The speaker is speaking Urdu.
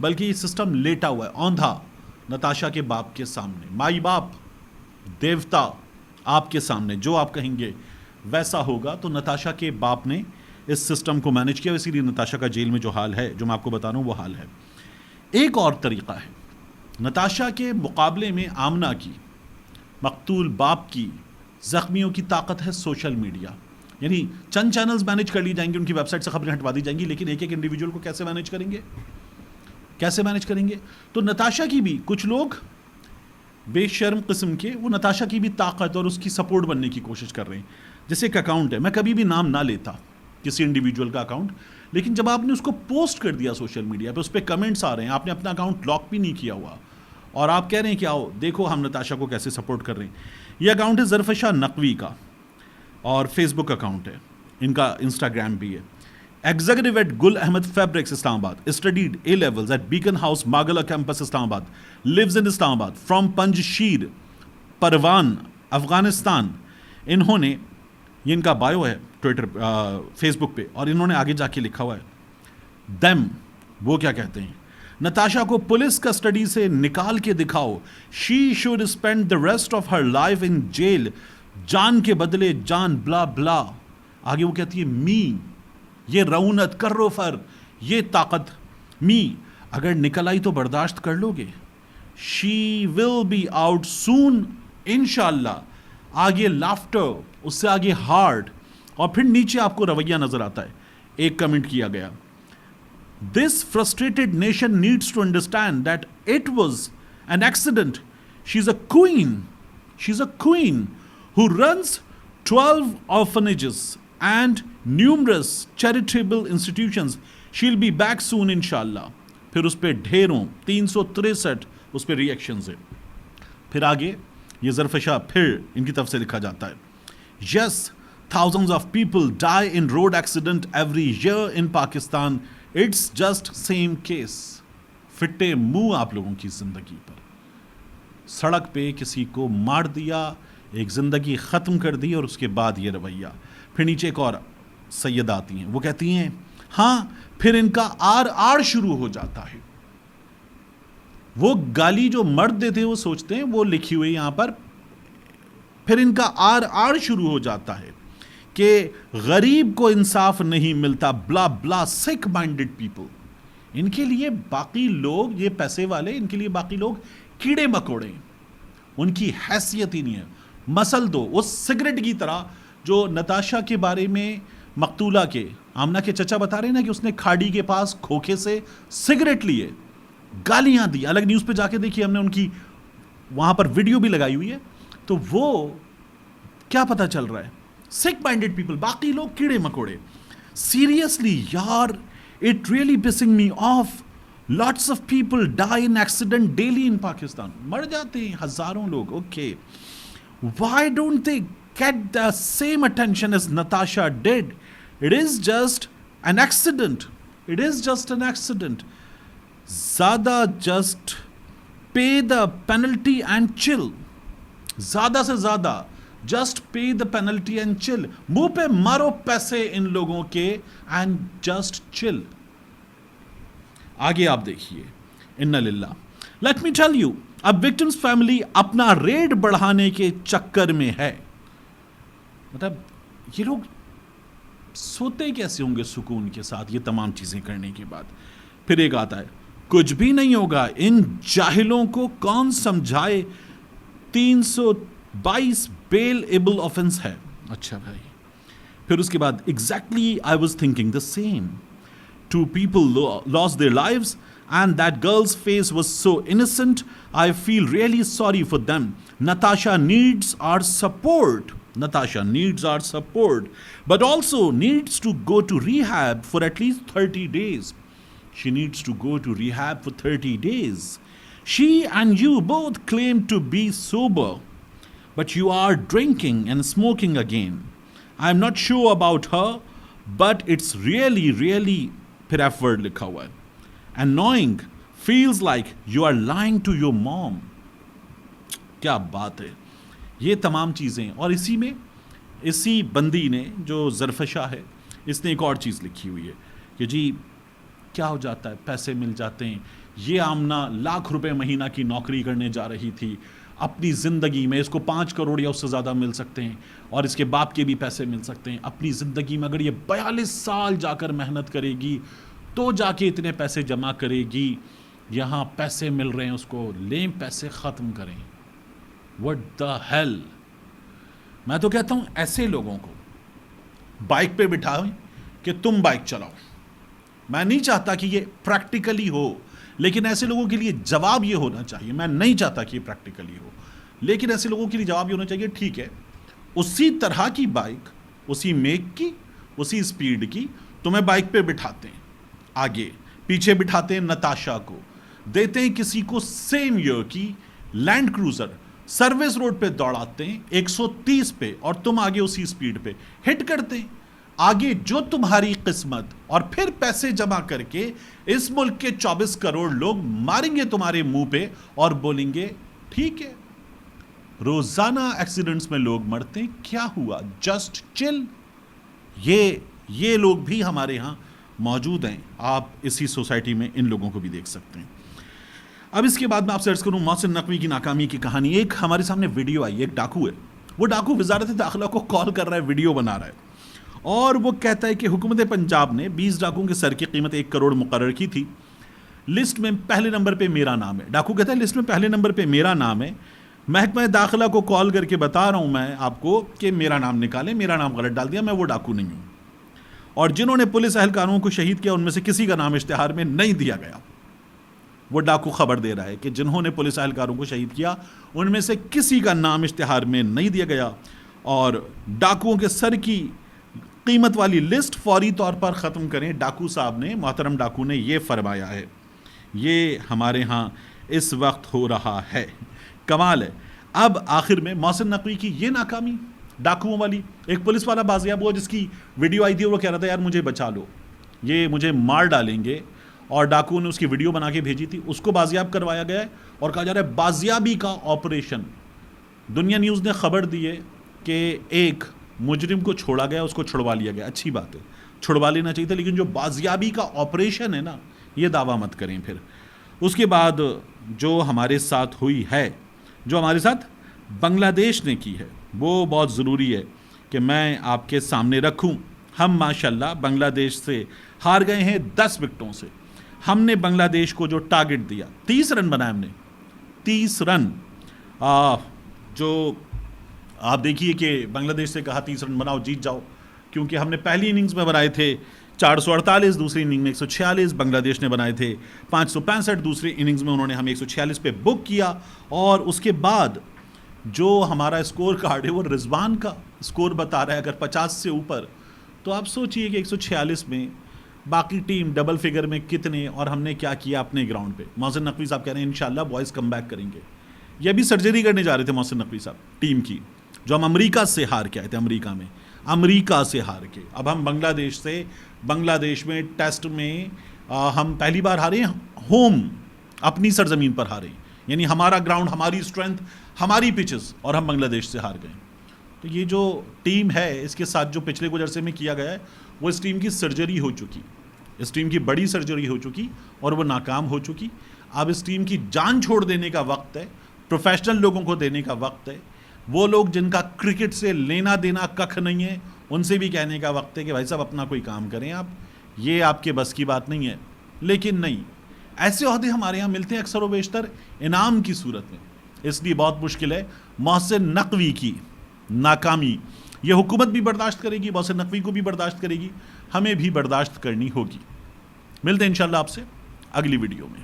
بلکہ یہ سسٹم لیٹا ہوا ہے اوندھا نتاشا کے باپ کے سامنے. مائی باپ دیوتا آپ کے سامنے جو آپ کہیں گے ویسا ہوگا. تو نتاشا کے باپ نے اس سسٹم کو مینج کیا, اسی لیے نتاشا کا جیل میں جو حال ہے, جو میں آپ کو بتا رہا ہوں وہ حال ہے. ایک اور طریقہ ہے نتاشا کے مقابلے میں آمنہ کی, مقتول باپ کی, زخمیوں کی طاقت ہے سوشل میڈیا. یعنی چند چینلز مینج کر لی جائیں گی, ان کی ویب سائٹ سے خبریں ہٹوا دی جائیں گی, لیکن ایک ایک انڈیویجول کو کیسے مینج کریں گے, کیسے مینج کریں گے؟ تو نتاشا کی بھی کچھ لوگ بے شرم قسم کے وہ نتاشا کی بھی طاقت اور اس کی سپورٹ بننے کی کوشش کر رہے ہیں. جیسے ایک اکاؤنٹ ہے, میں کبھی بھی نام نہ لیتا کسی انڈیویجول کا اکاؤنٹ, لیکن جب آپ نے اس کو پوسٹ کر دیا سوشل میڈیا پہ, اس پہ کمنٹس آ رہے ہیں, آپ نے اپنا اکاؤنٹ لاک بھی نہیں کیا ہوا اور آپ کہہ رہے ہیں کہ آؤ دیکھو ہم نتاشا کو کیسے سپورٹ کر رہے ہیں. یہ اکاؤنٹ ہے ظرفشا نقوی کا اور فیس بک اکاؤنٹ ہے, ان کا انسٹاگرام بھی ہے. Executive at Gul Ahmed fabrics Islamabad, studied A levels at Beacon House Mangla campus Islamabad, lives ان اسلام آباد, فرام پنجشیر پروان افغانستان. انہوں نے, یہ ان کا بایو ہے ٹویٹر فیس بک پہ, اور انہوں نے آگے جا کے لکھا ہوا ہے دیم, وہ کیا کہتے ہیں, نتاشا کو پولیس کسٹڈی سے نکال کے دکھاؤ, she should spend the rest of her life in jail, جان کے بدلے جان, بلا بلا. آگے وہ کہتی ہے می, یہ رونت کرو فر, یہ طاقت می, اگر نکل آئی تو برداشت کر لو گے. شی ول بی آؤٹ سون انشاءاللہ. آگے لافٹر, اس سے آگے ہارٹ, اور پھر نیچے آپ کو رویہ نظر آتا ہے. ایک کمنٹ کیا گیا, This frustrated nation needs to understand that it was an accident. She's a queen. She's a queen who runs 12 orphanages and numerous charitable institutions. She'll be back soon, inshallah. پھر اس پہ ڈھیروں 363 اس پہ ریئیکشنز ہیں. پھر آگے یہ ظرفشا پھر ان کی طرف سے لکھا جاتا ہے, Yes, thousands of people die in road accident every year in Pakistan. It's just same case. فٹے منہ آپ لوگوں کی زندگی پر, سڑک پہ کسی کو مار دیا, ایک زندگی ختم کر دی, اور اس کے بعد یہ رویہ. پھر نیچے ایک اور سید آتی ہیں, وہ کہتی ہیں ہاں پھر ان کا آر آر شروع ہو جاتا ہے. وہ گالی جو مرد دیتے ہیں وہ سوچتے ہیں وہ لکھی ہوئی یہاں پر, پھر ان کا آر آر شروع ہو جاتا ہے کہ غریب کو انصاف نہیں ملتا, بلا بلا, سک مائنڈڈ پیپل. ان کے لیے باقی لوگ, یہ پیسے والے, ان کے لیے باقی لوگ کیڑے مکوڑے, ان کی حیثیت ہی نہیں ہے. مسل دو وہ سگریٹ کی طرح جو نتاشا کے بارے میں مقتولہ کے آمنہ کے چچا بتا رہے ہیں نا کہ اس نے کھاڑی کے پاس کھوکھے سے سگریٹ لیے, گالیاں دی. الگ نیوز پہ جا کے دیکھیے, ہم نے ان کی وہاں پر ویڈیو بھی لگائی ہوئی ہے, تو وہ کیا پتہ چل رہا ہے, sick minded people, باقی لوگ کیڑے مکوڑے. Seriously یار, it really pissing me off. Lots of people die in accident daily in Pakistan. مر جاتے ہیں ہزاروں لوگ. Okay, why don't they get the same attention as Natasha did? It is just an accident. It is just an accident. زیادہ just pay the penalty and chill. زیادہ سے زیادہ just pay the penalty and chill. منہ پہ مارو پیسے ان لوگوں کے and just chill. آگے آپ دیکھیے, اِنَّ لِلَّهِ. Let me tell you, اب victim's family اپنا ریٹ بڑھانے کے چکر میں ہے. مطلب یہ لوگ سوتے کیسے ہوں گے سکون کے ساتھ یہ تمام چیزیں کرنے کے بعد. پھر ایک آتا ہے, کچھ بھی نہیں ہوگا, ان جاہلوں کو کون سمجھائے, 322 بیل ایبل آفنس ہے. اچھا بھائی. پھر اس کے بعد, exactly I was thinking the same. 2 people lost their lives and that girl's face was so innocent. I feel really sorry for them. Natasha needs our support. Natasha needs our support, but also needs to go to rehab for at least 30 days. She needs to go to rehab for 30 days. She and you both claim to be sober, but you are drinking and smoking again. I'm not sure about her, but it's really, really, پھر ایف ورڈ لکھا ہوا ہے, annoying, feels like you are lying to your mom. کیا بات ہے. یہ تمام چیزیں, اور اسی میں اسی بندی نے جو ظرفشا ہے, اس نے ایک اور چیز لکھی ہوئی ہے کہ جی کیا ہو جاتا ہے, پیسے مل جاتے ہیں, یہ آمنہ لاکھ روپے مہینہ کی نوکری کرنے جا رہی تھی، اپنی زندگی میں اس کو 5 کروڑ یا اس سے زیادہ مل سکتے ہیں اور اس کے باپ کے بھی پیسے مل سکتے ہیں. اپنی زندگی میں اگر یہ 42 سال جا کر محنت کرے گی تو جا کے اتنے پیسے جمع کرے گی. یہاں پیسے مل رہے ہیں اس کو، لیں پیسے ختم کریں. What the hell. میں تو کہتا ہوں ایسے لوگوں کو بائک پہ بٹھائیں کہ تم بائک چلاؤ. میں نہیں چاہتا کہ یہ پریکٹیکلی ہو، لیکن ایسے لوگوں کے لیے جواب یہ ہونا چاہیے. میں نہیں چاہتا کہ یہ پریکٹیکلی ہو، لیکن ایسے لوگوں کے لیے جواب یہ ہونا چاہیے ٹھیک ہے اسی طرح کی بائک، اسی میک کی، اسی اسپیڈ کی تمہیں بائک پہ بٹھاتے ہیں، آگے پیچھے بٹھاتے ہیں نتاشا کو، دیتے ہیں کسی کو سیم ایئر کی لینڈ کروزر، سروس روڈ پہ دوڑاتے ہیں 130 پہ اور تم آگے اسی اسپیڈ پہ ہٹ کرتے ہیں. آگے جو تمہاری قسمت، اور پھر پیسے جمع کر کے اس ملک کے 24 کروڑ لوگ ماریں گے تمہارے منہ پہ اور بولیں گے ٹھیک ہے. روزانہ ایکسیڈنٹس میں لوگ مرتے ہیں، کیا ہوا، جسٹ چل. یہ لوگ بھی ہمارے ہاں موجود ہیں. آپ اسی سوسائٹی میں ان لوگوں کو بھی دیکھ سکتے ہیں. اب اس کے بعد میں آپ سے عرض کروں محسن نقوی کی ناکامی کی کہانی. ایک ہمارے سامنے ویڈیو آئی، ایک ڈاکو ہے، وہ ڈاکو وزارت داخلہ کو کال کر رہا ہے، ویڈیو بنا رہا ہے، اور وہ کہتا ہے کہ حکومت پنجاب نے 20 ڈاکوؤں کے سر کی قیمت 1 کروڑ مقرر کی تھی. لسٹ میں پہلے نمبر پہ میرا نام ہے. ڈاکو کہتا ہے لسٹ میں پہلے نمبر پہ میرا نام ہے. محکمہ داخلہ کو کال کر کے بتا رہا ہوں میں آپ کو کہ میرا نام نکالیں، میرا نام غلط ڈال دیا، میں وہ ڈاکو نہیں ہوں. اور جنہوں نے پولیس اہلکاروں کو شہید کیا ان میں سے کسی کا نام اشتہار میں نہیں دیا گیا. وہ ڈاکو خبر دے رہا ہے کہ جنہوں نے پولیس اہلکاروں کو شہید کیا ان میں سے کسی کا نام اشتہار میں نہیں دیا گیا. اور ڈاکوؤں کے سر کی قیمت والی لسٹ فوری طور پر ختم کریں. ڈاکو صاحب نے، محترم ڈاکو نے یہ فرمایا ہے. یہ ہمارے ہاں اس وقت ہو رہا ہے. کمال ہے. اب آخر میں محسن نقوی کی یہ ناکامی ڈاکوؤں والی. ایک پولیس والا بازیاب ہوا جس کی ویڈیو آئی تھی، وہ کہہ رہا تھا یار مجھے بچا لو، یہ مجھے مار ڈالیں گے، اور ڈاکو نے اس کی ویڈیو بنا کے بھیجی تھی. اس کو بازیاب کروایا گیا ہے اور کہا جا رہا ہے بازیابی کا آپریشن. دنیا نیوز نے خبر دی ہے کہ ایک مجرم کو چھوڑا گیا، اس کو چھڑوا لیا گیا. اچھی بات ہے، چھڑوا لینا چاہیے تھا، لیکن جو بازیابی کا آپریشن ہے نا، یہ دعویٰ مت کریں. پھر اس کے بعد جو ہمارے ساتھ ہوئی ہے، جو ہمارے ساتھ بنگلہ دیش نے کی ہے، وہ بہت ضروری ہے کہ میں آپ کے سامنے رکھوں. ہم ماشاءاللہ بنگلہ دیش سے ہار گئے ہیں 10 وکٹوں سے. ہم نے بنگلہ دیش کو جو ٹارگٹ دیا، 30 رن بنائے ہم نے، 30 رن. جو آپ دیکھیے کہ بنگلہ دیش سے کہا 30 رن بناؤ جیت جاؤ، کیونکہ ہم نے پہلی اننگز میں بنائے تھے 448، دوسری اننگ میں 146 بنگلہ دیش نے بنائے تھے 565. دوسری اننگز میں انہوں نے ہمیں 146 پہ بک کیا. اور اس کے بعد جو ہمارا اسکور کارڈ ہے وہ رضوان کا اسکور بتا رہا ہے اگر 50 سے اوپر، تو آپ سوچئے کہ 146 میں باقی ٹیم ڈبل فگر میں کتنے، اور ہم نے کیا کیا اپنے گراؤنڈ پہ. محسن نقوی صاحب کہہ رہے ہیں انشاءاللہ بوائز کم بیک کریں گے. یہ بھی سرجری کرنے جا رہے تھے محسن نقوی صاحب ٹیم کی، جو ہم امریکہ سے ہار کے آئے تھے. امریکہ سے ہار کے اب ہم بنگلہ دیش سے، بنگلہ دیش میں ٹیسٹ میں ہم پہلی بار ہارے ہیں، ہوم اپنی سرزمین پر ہارے ہیں. یعنی ہمارا گراؤنڈ، ہماری اسٹرینتھ، ہماری پچز، اور ہم بنگلہ دیش سے ہار گئے. تو یہ جو ٹیم ہے، اس کے ساتھ جو پچھلے کچھ عرصے میں کیا گیا ہے، وہ اس ٹیم کی سرجری ہو چکی، اس ٹیم کی بڑی سرجری ہو چکی اور وہ ناکام ہو چکی. اب اس ٹیم کی جان چھوڑ دینے کا وقت ہے، پروفیشنل لوگوں کو دینے کا وقت ہے. وہ لوگ جن کا کرکٹ سے لینا دینا ککھ نہیں ہے، ان سے بھی کہنے کا وقت ہے کہ بھائی صاحب اپنا کوئی کام کریں آپ، یہ آپ کے بس کی بات نہیں ہے. لیکن نہیں، ایسے عہدے ہمارے یہاں ملتے ہیں اکثر و بیشتر انعام کی صورت میں. اس لیے بہت مشکل ہے. محسن نقوی کی ناکامی یہ حکومت بھی برداشت کرے گی، محسن نقوی کو بھی برداشت کرے گی، ہمیں بھی برداشت کرنی ہوگی. ملتے ہیں انشاءاللہ آپ سے اگلی ویڈیو میں.